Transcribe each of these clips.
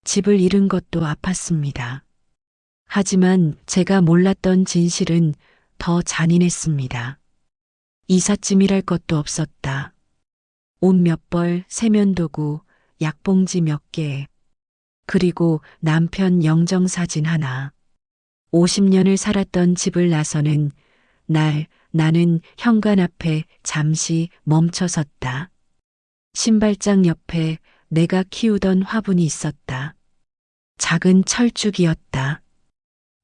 집을 잃은 것도 아팠습니다. 하지만 제가 몰랐던 진실은 더 잔인했습니다. 이삿짐이랄 것도 없었다. 옷 몇 벌, 세면도구, 약봉지 몇 개, 그리고 남편 영정사진 하나. 50년을 살았던 집을 나서는 나는 현관 앞에 잠시 멈춰섰다. 신발장 옆에 내가 키우던 화분이 있었다. 작은 철쭉이었다.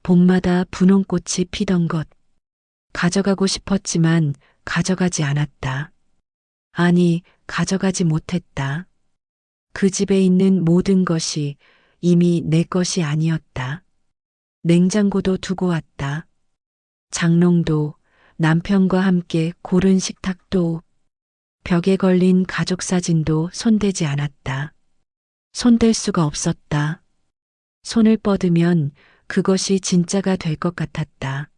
봄마다 분홍꽃이 피던 것. 가져가고 싶었지만 가져가지 않았다. 아니, 가져가지 못했다. 그 집에 있는 모든 것이 이미 내 것이 아니었다. 냉장고도 두고 왔다. 장롱도, 남편과 함께 고른 식탁도, 벽에 걸린 가족 사진도 손대지 않았다. 손댈 수가 없었다. 손을 뻗으면 그것이 진짜가 될 것 같았다.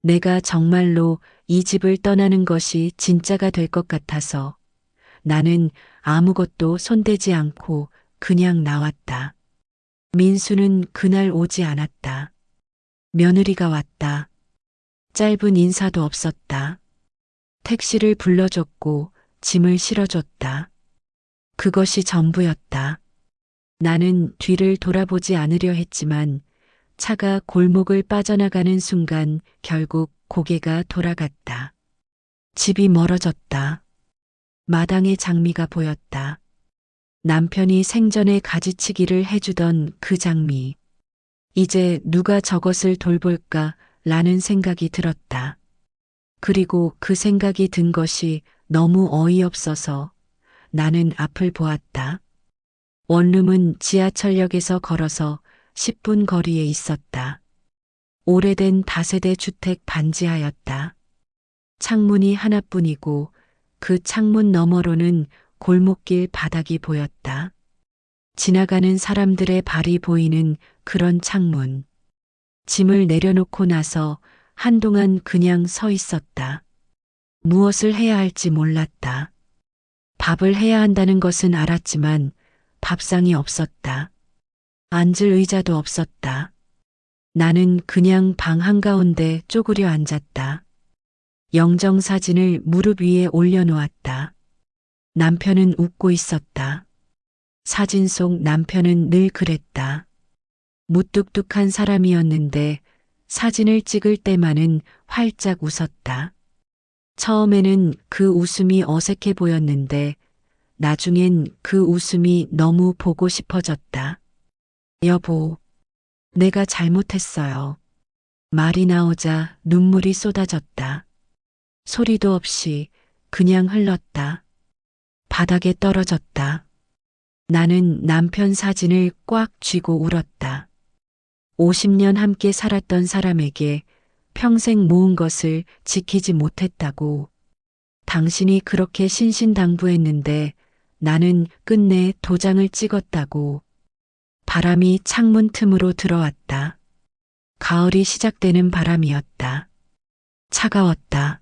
내가 정말로 이 집을 떠나는 것이 진짜가 될 것 같아서 나는 아무것도 손대지 않고 그냥 나왔다. 민수는 그날 오지 않았다. 며느리가 왔다. 짧은 인사도 없었다. 택시를 불러줬고 짐을 실어줬다. 그것이 전부였다. 나는 뒤를 돌아보지 않으려 했지만 차가 골목을 빠져나가는 순간 결국 고개가 돌아갔다. 집이 멀어졌다. 마당에 장미가 보였다. 남편이 생전에 가지치기를 해주던 그 장미. 이제 누가 저것을 돌볼까 라는 생각이 들었다. 그리고 그 생각이 든 것이 너무 어이없어서 나는 앞을 보았다. 원룸은 지하철역에서 걸어서 10분 거리에 있었다. 오래된 다세대 주택 반지하였다. 창문이 하나뿐이고 그 창문 너머로는 골목길 바닥이 보였다. 지나가는 사람들의 발이 보이는 그런 창문. 짐을 내려놓고 나서 한동안 그냥 서 있었다. 무엇을 해야 할지 몰랐다. 밥을 해야 한다는 것은 알았지만 밥상이 없었다. 앉을 의자도 없었다. 나는 그냥 방 한가운데 쪼그려 앉았다. 영정사진을 무릎 위에 올려놓았다. 남편은 웃고 있었다. 사진 속 남편은 늘 그랬다. 무뚝뚝한 사람이었는데 사진을 찍을 때만은 활짝 웃었다. 처음에는 그 웃음이 어색해 보였는데 나중엔 그 웃음이 너무 보고 싶어졌다. 여보, 내가 잘못했어요. 말이 나오자 눈물이 쏟아졌다. 소리도 없이 그냥 흘렀다. 바닥에 떨어졌다. 나는 남편 사진을 꽉 쥐고 울었다. 50년 함께 살았던 사람에게 평생 모은 것을 지키지 못했다고. 당신이 그렇게 신신당부했는데 나는 끝내 도장을 찍었다고. 바람이 창문 틈으로 들어왔다. 가을이 시작되는 바람이었다. 차가웠다.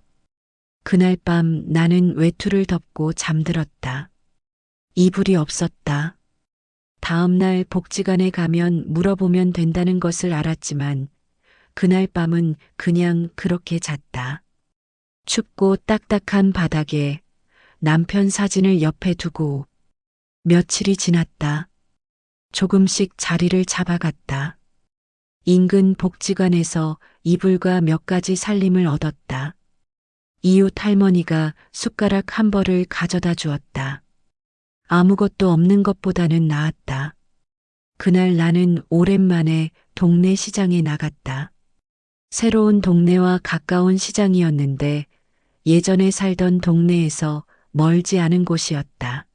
그날 밤 나는 외투를 덮고 잠들었다. 이불이 없었다. 다음 날 복지관에 가면 물어보면 된다는 것을 알았지만 그날 밤은 그냥 그렇게 잤다. 춥고 딱딱한 바닥에 남편 사진을 옆에 두고 며칠이 지났다. 조금씩 자리를 잡아갔다. 인근 복지관에서 이불과 몇 가지 살림을 얻었다. 이웃 할머니가 숟가락 한 벌을 가져다 주었다. 아무것도 없는 것보다는 나았다. 그날 나는 오랜만에 동네 시장에 나갔다. 새로운 동네와 가까운 시장이었는데 예전에 살던 동네에서 멀지 않은 곳이었다.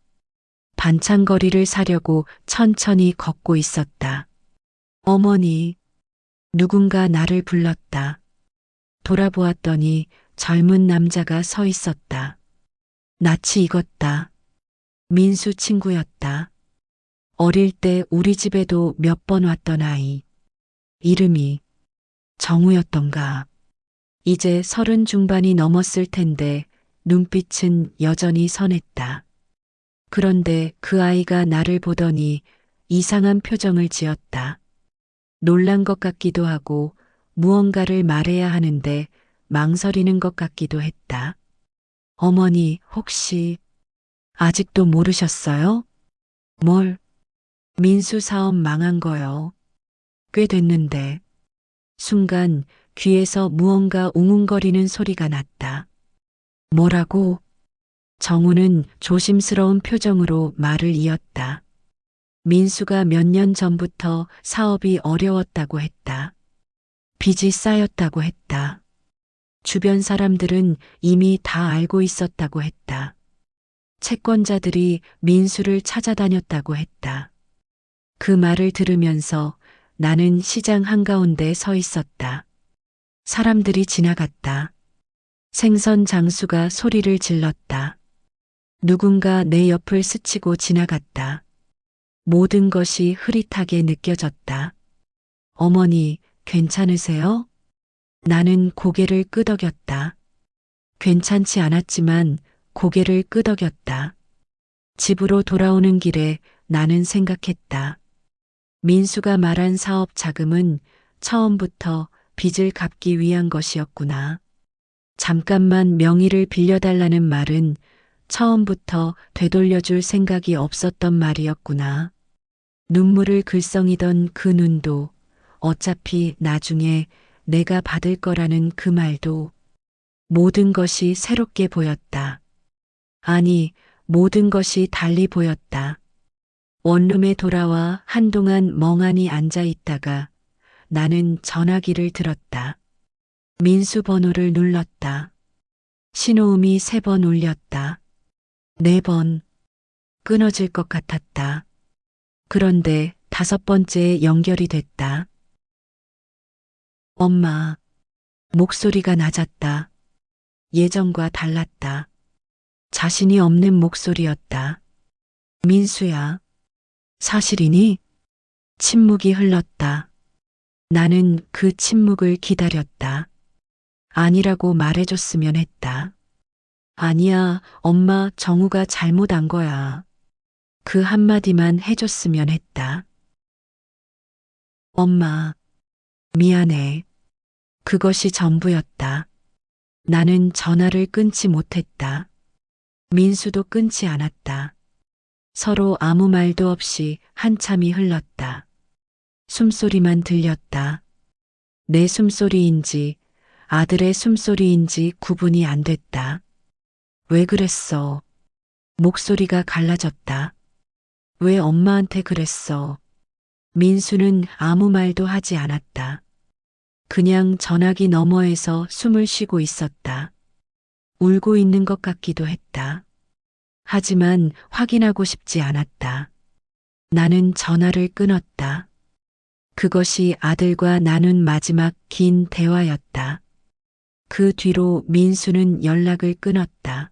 반찬거리를 사려고 천천히 걷고 있었다. 어머니, 누군가 나를 불렀다. 돌아보았더니 젊은 남자가 서 있었다. 낯이 익었다. 민수 친구였다. 어릴 때 우리 집에도 몇 번 왔던 아이. 이름이 정우였던가. 이제 30 중반이 넘었을 텐데 눈빛은 여전히 선했다. 그런데 그 아이가 나를 보더니 이상한 표정을 지었다. 놀란 것 같기도 하고 무언가를 말해야 하는데 망설이는 것 같기도 했다. 어머니, 혹시 아직도 모르셨어요? 뭘? 민수 사업 망한 거요. 꽤 됐는데. 순간 귀에서 무언가 웅웅거리는 소리가 났다. 뭐라고? 정우는 조심스러운 표정으로 말을 이었다. 민수가 몇 년 전부터 사업이 어려웠다고 했다. 빚이 쌓였다고 했다. 주변 사람들은 이미 다 알고 있었다고 했다. 채권자들이 민수를 찾아다녔다고 했다. 그 말을 들으면서 나는 시장 한가운데 서 있었다. 사람들이 지나갔다. 생선 장수가 소리를 질렀다. 누군가 내 옆을 스치고 지나갔다. 모든 것이 흐릿하게 느껴졌다. 어머니, 괜찮으세요? 나는 고개를 끄덕였다. 괜찮지 않았지만 고개를 끄덕였다. 집으로 돌아오는 길에 나는 생각했다. 민수가 말한 사업 자금은 처음부터 빚을 갚기 위한 것이었구나. 잠깐만 명의를 빌려달라는 말은 처음부터 되돌려줄 생각이 없었던 말이었구나. 눈물을 글썽이던 그 눈도 어차피 나중에 내가 받을 거라는 그 말도 모든 것이 새롭게 보였다. 아니, 모든 것이 달리 보였다. 원룸에 돌아와 한동안 멍하니 앉아 있다가 나는 전화기를 들었다. 민수 번호를 눌렀다. 신호음이 3번 울렸다. 4번. 끊어질 것 같았다. 그런데 5번째에 연결이 됐다. 엄마. 목소리가 낮았다. 예전과 달랐다. 자신이 없는 목소리였다. 민수야. 사실이니? 침묵이 흘렀다. 나는 그 침묵을 기다렸다. 아니라고 말해줬으면 했다. 아니야, 엄마, 정우가 잘못한 거야. 그 한마디만 해줬으면 했다. 엄마, 미안해. 그것이 전부였다. 나는 전화를 끊지 못했다. 민수도 끊지 않았다. 서로 아무 말도 없이 한참이 흘렀다. 숨소리만 들렸다. 내 숨소리인지 아들의 숨소리인지 구분이 안 됐다. 왜 그랬어? 목소리가 갈라졌다. 왜 엄마한테 그랬어? 민수는 아무 말도 하지 않았다. 그냥 전화기 너머에서 숨을 쉬고 있었다. 울고 있는 것 같기도 했다. 하지만 확인하고 싶지 않았다. 나는 전화를 끊었다. 그것이 아들과 나눈 마지막 긴 대화였다. 그 뒤로 민수는 연락을 끊었다.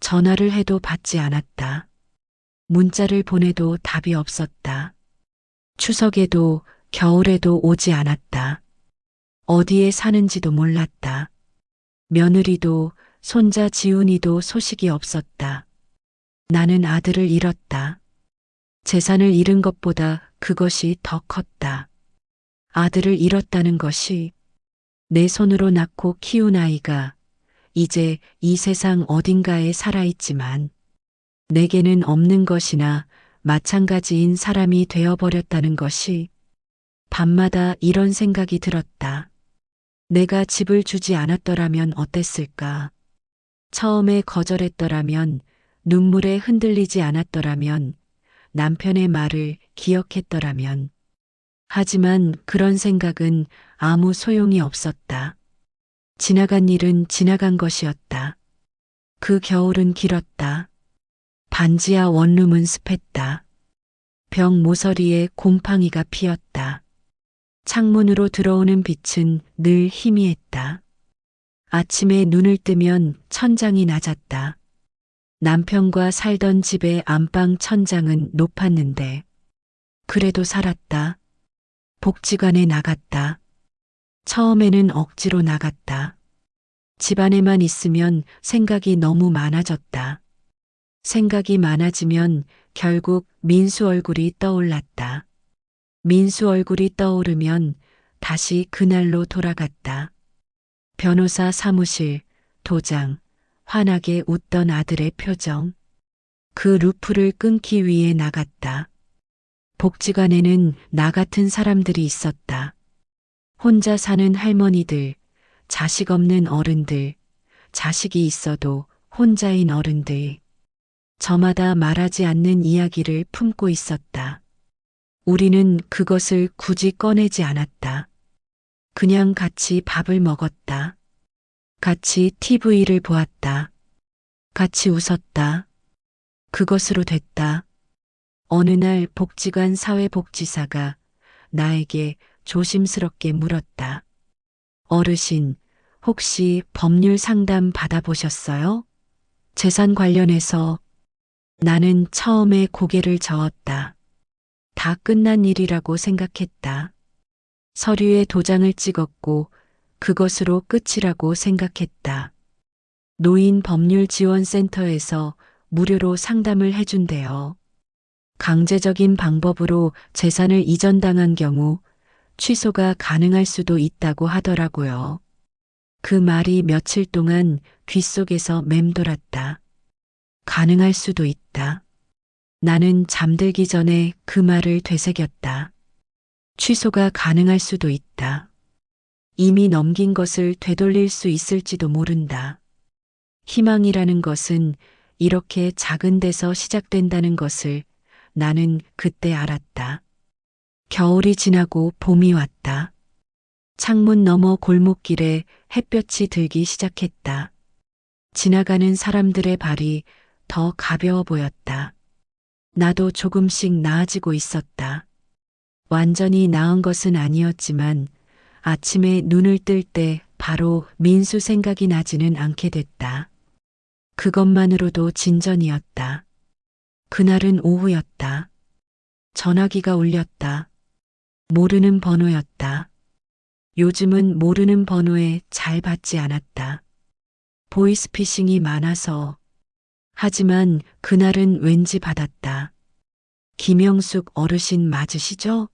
전화를 해도 받지 않았다. 문자를 보내도 답이 없었다. 추석에도 겨울에도 오지 않았다. 어디에 사는지도 몰랐다. 며느리도 손자 지훈이도 소식이 없었다. 나는 아들을 잃었다. 재산을 잃은 것보다 그것이 더 컸다. 아들을 잃었다는 것이 내 손으로 낳고 키운 아이가 이제 이 세상 어딘가에 살아있지만 내게는 없는 것이나 마찬가지인 사람이 되어버렸다는 것이 밤마다 이런 생각이 들었다. 내가 집을 주지 않았더라면 어땠을까? 처음에 거절했더라면, 눈물에 흔들리지 않았더라면, 남편의 말을 기억했더라면. 하지만 그런 생각은 아무 소용이 없었다. 지나간 일은 지나간 것이었다. 그 겨울은 길었다. 반지하 원룸은 습했다. 벽 모서리에 곰팡이가 피었다. 창문으로 들어오는 빛은 늘 희미했다. 아침에 눈을 뜨면 천장이 낮았다. 남편과 살던 집의 안방 천장은 높았는데 그래도 살았다. 복지관에 나갔다. 처음에는 억지로 나갔다. 집 안에만 있으면 생각이 너무 많아졌다. 생각이 많아지면 결국 민수 얼굴이 떠올랐다. 민수 얼굴이 떠오르면 다시 그날로 돌아갔다. 변호사 사무실, 도장, 환하게 웃던 아들의 표정. 그 루프를 끊기 위해 나갔다. 복지관에는 나 같은 사람들이 있었다. 혼자 사는 할머니들, 자식 없는 어른들, 자식이 있어도 혼자인 어른들. 저마다 말하지 않는 이야기를 품고 있었다. 우리는 그것을 굳이 꺼내지 않았다. 그냥 같이 밥을 먹었다. 같이 TV를 보았다. 같이 웃었다. 그것으로 됐다. 어느 날 복지관 사회복지사가 나에게 조심스럽게 물었다. 어르신, 혹시 법률 상담 받아보셨어요? 재산 관련해서. 나는 처음에 고개를 저었다. 다 끝난 일이라고 생각했다. 서류에 도장을 찍었고 그것으로 끝이라고 생각했다. 노인법률지원센터에서 무료로 상담을 해준대요. 강제적인 방법으로 재산을 이전당한 경우 취소가 가능할 수도 있다고 하더라고요. 그 말이 며칠 동안 귓속에서 맴돌았다. 가능할 수도 있다. 나는 잠들기 전에 그 말을 되새겼다. 취소가 가능할 수도 있다. 이미 넘긴 것을 되돌릴 수 있을지도 모른다. 희망이라는 것은 이렇게 작은 데서 시작된다는 것을 나는 그때 알았다. 겨울이 지나고 봄이 왔다. 창문 너머 골목길에 햇볕이 들기 시작했다. 지나가는 사람들의 발이 더 가벼워 보였다. 나도 조금씩 나아지고 있었다. 완전히 나은 것은 아니었지만 아침에 눈을 뜰 때 바로 민수 생각이 나지는 않게 됐다. 그것만으로도 진전이었다. 그날은 오후였다. 전화기가 울렸다. 모르는 번호였다. 요즘은 모르는 번호에 잘 받지 않았다. 보이스피싱이 많아서. 하지만 그날은 왠지 받았다. 김영숙 어르신 맞으시죠?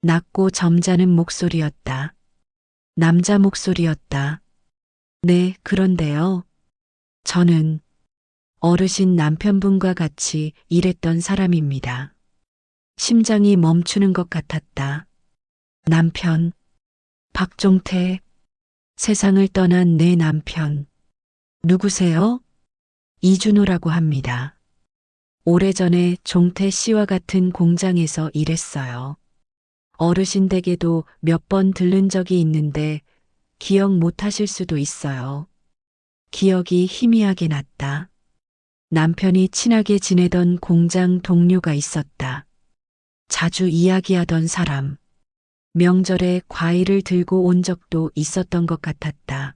낮고 점잖은 목소리였다. 남자 목소리였다. 네, 그런데요. 저는 어르신 남편분과 같이 일했던 사람입니다. 심장이 멈추는 것 같았다. 남편, 박종태, 세상을 떠난 내 남편. 누구세요? 이준호라고 합니다. 오래전에 종태 씨와 같은 공장에서 일했어요. 어르신 댁에도 몇 번 들른 적이 있는데 기억 못 하실 수도 있어요. 기억이 희미하게 났다. 남편이 친하게 지내던 공장 동료가 있었다. 자주 이야기하던 사람. 명절에 과일을 들고 온 적도 있었던 것 같았다.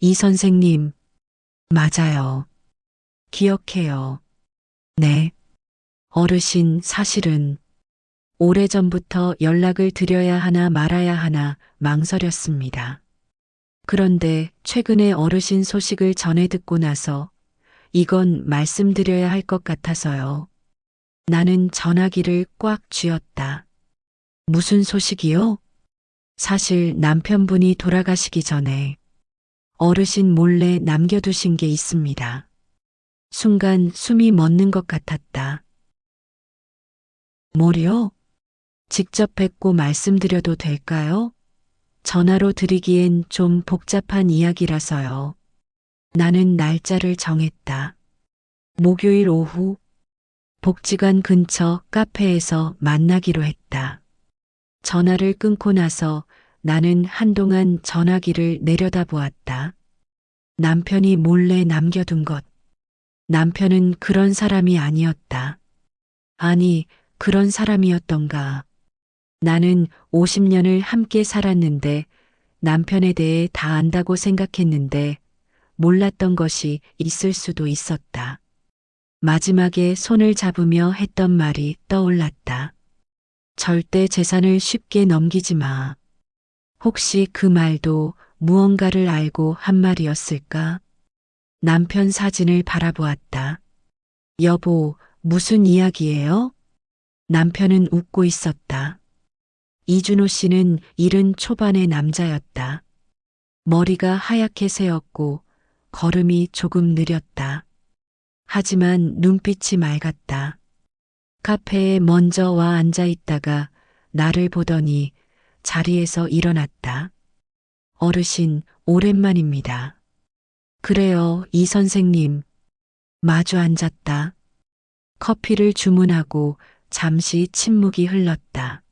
이 선생님, 맞아요. 기억해요. 네. 어르신, 사실은 오래전부터 연락을 드려야 하나 말아야 하나 망설였습니다. 그런데 최근에 어르신 소식을 전해 듣고 나서 이건 말씀드려야 할 것 같아서요. 나는 전화기를 꽉 쥐었다. 무슨 소식이요? 사실 남편분이 돌아가시기 전에 어르신 몰래 남겨두신 게 있습니다. 순간 숨이 멎는 것 같았다. 뭐요? 직접 뵙고 말씀드려도 될까요? 전화로 드리기엔 좀 복잡한 이야기라서요. 나는 날짜를 정했다. 목요일 오후 복지관 근처 카페에서 만나기로 했다. 전화를 끊고 나서 나는 한동안 전화기를 내려다보았다. 남편이 몰래 남겨둔 것. 남편은 그런 사람이 아니었다. 아니, 그런 사람이었던가. 나는 50년을 함께 살았는데 남편에 대해 다 안다고 생각했는데 몰랐던 것이 있을 수도 있었다. 마지막에 손을 잡으며 했던 말이 떠올랐다. 절대 재산을 쉽게 넘기지 마. 혹시 그 말도 무언가를 알고 한 말이었을까? 남편 사진을 바라보았다. 여보, 무슨 이야기예요? 남편은 웃고 있었다. 이준호 씨는 70 초반의 남자였다. 머리가 하얗게 새었고 걸음이 조금 느렸다. 하지만 눈빛이 맑았다. 카페에 먼저 와 앉아 있다가 나를 보더니 자리에서 일어났다. 어르신, 오랜만입니다. 그래요, 이 선생님. 마주 앉았다. 커피를 주문하고 잠시 침묵이 흘렀다.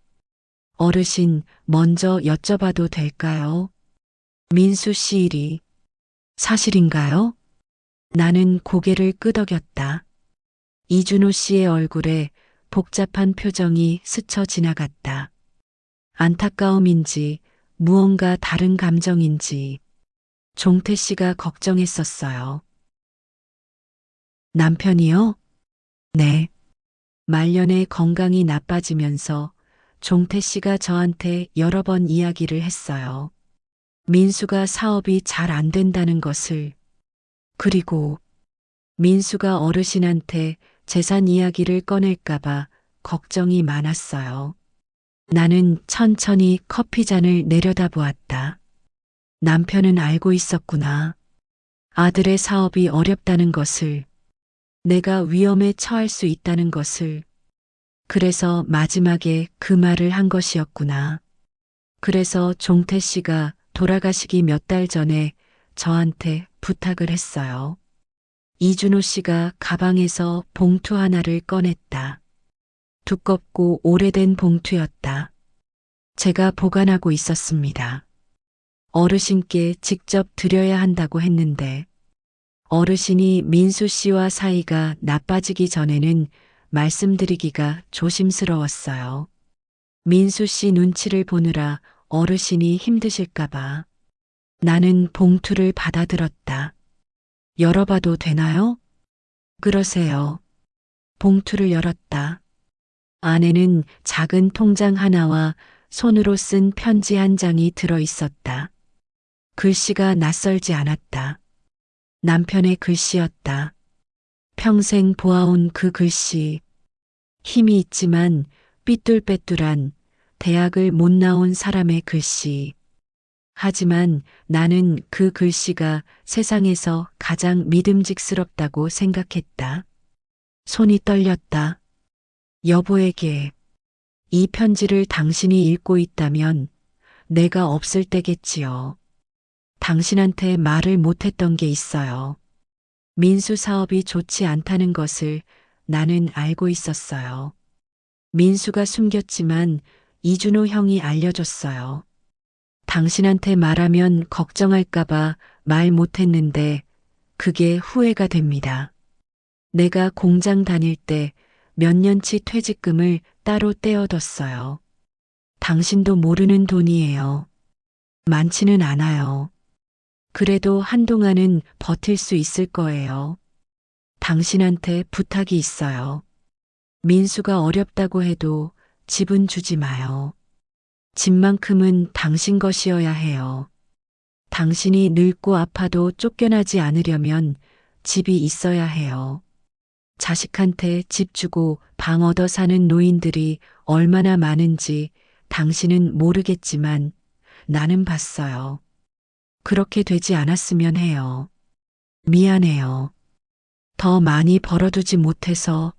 어르신, 먼저 여쭤봐도 될까요? 민수 씨 일이 사실인가요? 나는 고개를 끄덕였다. 이준호 씨의 얼굴에 복잡한 표정이 스쳐 지나갔다. 안타까움인지 무언가 다른 감정인지 종태 씨가 걱정했었어요. 남편이요? 네. 말년에 건강이 나빠지면서 종태 씨가 저한테 여러 번 이야기를 했어요. 민수가 사업이 잘 안 된다는 것을. 그리고 민수가 어르신한테 재산 이야기를 꺼낼까봐 걱정이 많았어요. 나는 천천히 커피잔을 내려다보았다. 남편은 알고 있었구나. 아들의 사업이 어렵다는 것을, 내가 위험에 처할 수 있다는 것을. 그래서 마지막에 그 말을 한 것이었구나. 그래서 종태 씨가 돌아가시기 몇 달 전에 저한테 부탁을 했어요. 이준호 씨가 가방에서 봉투 하나를 꺼냈다. 두껍고 오래된 봉투였다. 제가 보관하고 있었습니다. 어르신께 직접 드려야 한다고 했는데 어르신이 민수 씨와 사이가 나빠지기 전에는 말씀드리기가 조심스러웠어요. 민수 씨 눈치를 보느라 어르신이 힘드실까봐. 나는 봉투를 받아들었다. 열어봐도 되나요? 그러세요. 봉투를 열었다. 안에는 작은 통장 하나와 손으로 쓴 편지 한 장이 들어 있었다. 글씨가 낯설지 않았다. 남편의 글씨였다. 평생 보아온 그 글씨. 힘이 있지만 삐뚤빼뚤한 대학을 못 나온 사람의 글씨. 하지만 나는 그 글씨가 세상에서 가장 믿음직스럽다고 생각했다. 손이 떨렸다. 여보에게 이 편지를 당신이 읽고 있다면 내가 없을 때겠지요. 당신한테 말을 못했던 게 있어요. 민수 사업이 좋지 않다는 것을 나는 알고 있었어요. 민수가 숨겼지만 이준호 형이 알려줬어요. 당신한테 말하면 걱정할까봐 말 못했는데 그게 후회가 됩니다. 내가 공장 다닐 때 몇 년치 퇴직금을 따로 떼어뒀어요. 당신도 모르는 돈이에요. 많지는 않아요. 그래도 한동안은 버틸 수 있을 거예요. 당신한테 부탁이 있어요. 민수가 어렵다고 해도 집은 주지 마요. 집만큼은 당신 것이어야 해요. 당신이 늙고 아파도 쫓겨나지 않으려면 집이 있어야 해요. 자식한테 집 주고 방 얻어 사는 노인들이 얼마나 많은지 당신은 모르겠지만 나는 봤어요. 그렇게 되지 않았으면 해요. 미안해요. 더 많이 벌어두지 못해서,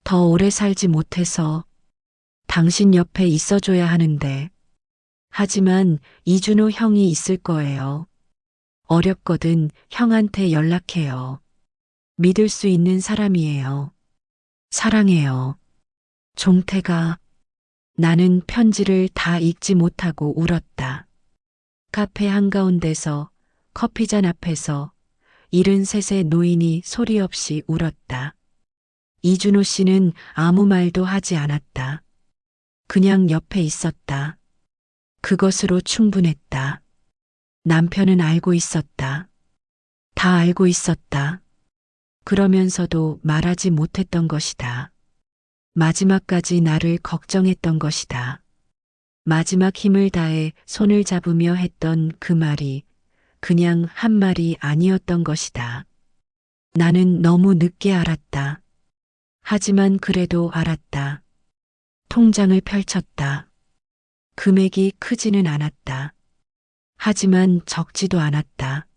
더 오래 살지 못해서 당신 옆에 있어줘야 하는데. 하지만 이준호 형이 있을 거예요. 어렵거든 형한테 연락해요. 믿을 수 있는 사람이에요. 사랑해요. 종태가. 나는 편지를 다 읽지 못하고 울었다. 카페 한가운데서 커피잔 앞에서 73세 노인이 소리 없이 울었다. 이준호 씨는 아무 말도 하지 않았다. 그냥 옆에 있었다. 그것으로 충분했다. 남편은 알고 있었다. 다 알고 있었다. 그러면서도 말하지 못했던 것이다. 마지막까지 나를 걱정했던 것이다. 마지막 힘을 다해 손을 잡으며 했던 그 말이 그냥 한 말이 아니었던 것이다. 나는 너무 늦게 알았다. 하지만 그래도 알았다. 통장을 펼쳤다. 금액이 크지는 않았다. 하지만 적지도 않았다.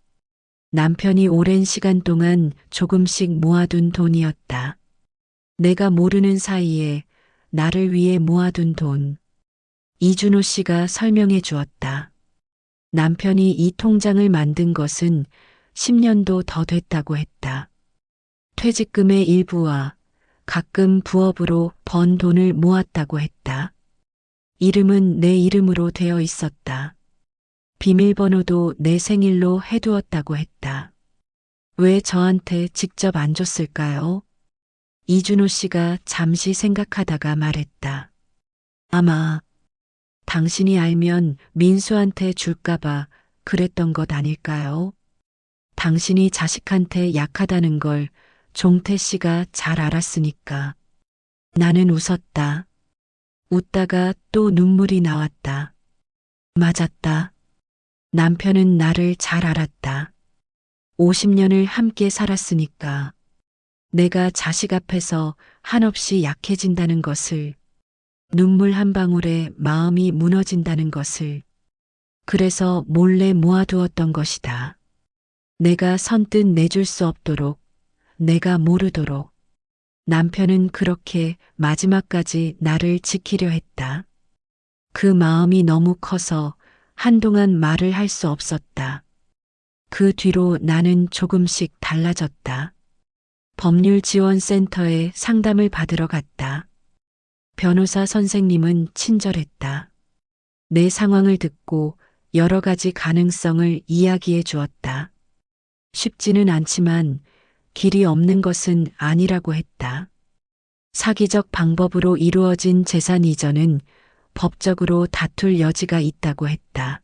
남편이 오랜 시간 동안 조금씩 모아둔 돈이었다. 내가 모르는 사이에 나를 위해 모아둔 돈. 이준호 씨가 설명해 주었다. 남편이 이 통장을 만든 것은 10년도 더 됐다고 했다. 퇴직금의 일부와 가끔 부업으로 번 돈을 모았다고 했다. 이름은 내 이름으로 되어 있었다. 비밀번호도 내 생일로 해두었다고 했다. 왜 저한테 직접 안 줬을까요? 이준호 씨가 잠시 생각하다가 말했다. 아마 당신이 알면 민수한테 줄까봐 그랬던 것 아닐까요? 당신이 자식한테 약하다는 걸 종태 씨가 잘 알았으니까. 나는 웃었다. 웃다가 또 눈물이 나왔다. 맞았다. 남편은 나를 잘 알았다. 50년을 함께 살았으니까. 내가 자식 앞에서 한없이 약해진다는 것을, 눈물 한 방울에 마음이 무너진다는 것을, 그래서 몰래 모아두었던 것이다. 내가 선뜻 내줄 수 없도록, 내가 모르도록. 남편은 그렇게 마지막까지 나를 지키려 했다. 그 마음이 너무 커서 한동안 말을 할 수 없었다. 그 뒤로 나는 조금씩 달라졌다. 법률지원센터에 상담을 받으러 갔다. 변호사 선생님은 친절했다. 내 상황을 듣고 여러 가지 가능성을 이야기해 주었다. 쉽지는 않지만 길이 없는 것은 아니라고 했다. 사기적 방법으로 이루어진 재산 이전은 법적으로 다툴 여지가 있다고 했다.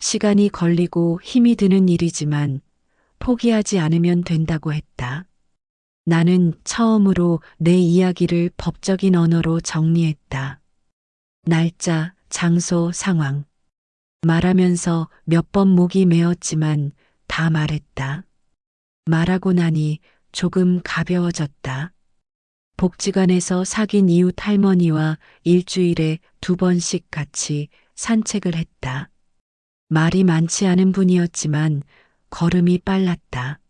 시간이 걸리고 힘이 드는 일이지만 포기하지 않으면 된다고 했다. 나는 처음으로 내 이야기를 법적인 언어로 정리했다. 날짜, 장소, 상황. 말하면서 몇 번 목이 메었지만 다 말했다. 말하고 나니 조금 가벼워졌다. 복지관에서 사귄 이웃 할머니와 일주일에 2번씩 같이 산책을 했다. 말이 많지 않은 분이었지만 걸음이 빨랐다.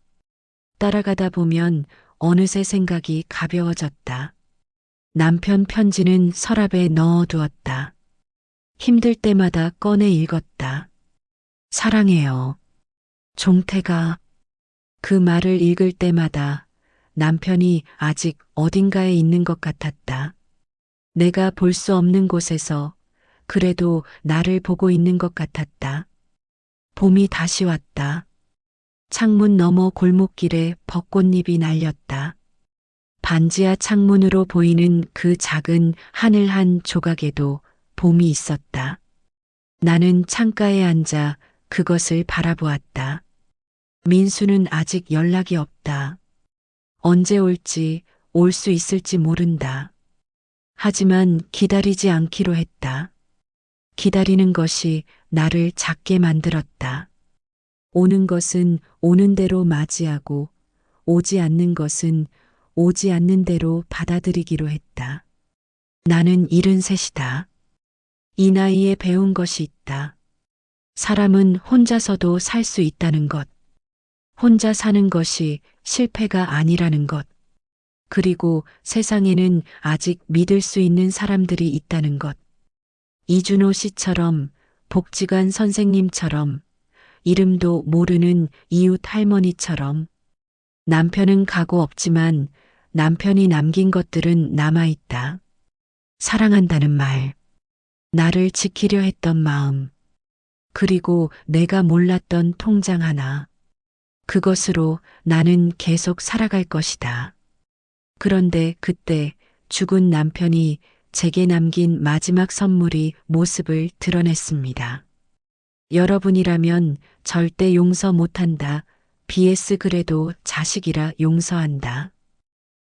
따라가다 보면 어느새 생각이 가벼워졌다. 남편 편지는 서랍에 넣어두었다. 힘들 때마다 꺼내 읽었다. 사랑해요. 종태가. 그 말을 읽을 때마다 남편이 아직 어딘가에 있는 것 같았다. 내가 볼 수 없는 곳에서 그래도 나를 보고 있는 것 같았다. 봄이 다시 왔다. 창문 너머 골목길에 벚꽃잎이 날렸다. 반지하 창문으로 보이는 그 작은 하늘 한 조각에도 봄이 있었다. 나는 창가에 앉아 그것을 바라보았다. 민수는 아직 연락이 없다. 언제 올지, 올 수 있을지 모른다. 하지만 기다리지 않기로 했다. 기다리는 것이 나를 작게 만들었다. 오는 것은 오는 대로 맞이하고 오지 않는 것은 오지 않는 대로 받아들이기로 했다. 나는 73이다. 이 나이에 배운 것이 있다. 사람은 혼자서도 살 수 있다는 것. 혼자 사는 것이 실패가 아니라는 것. 그리고 세상에는 아직 믿을 수 있는 사람들이 있다는 것. 이준호 씨처럼, 복지관 선생님처럼, 이름도 모르는 이웃 할머니처럼. 남편은 가고 없지만 남편이 남긴 것들은 남아있다. 사랑한다는 말. 나를 지키려 했던 마음. 그리고 내가 몰랐던 통장 하나. 그것으로 나는 계속 살아갈 것이다. 그런데 그때 죽은 남편이 제게 남긴 마지막 선물이 모습을 드러냈습니다. 여러분이라면 절대 용서 못한다. BS 그래도 자식이라 용서한다.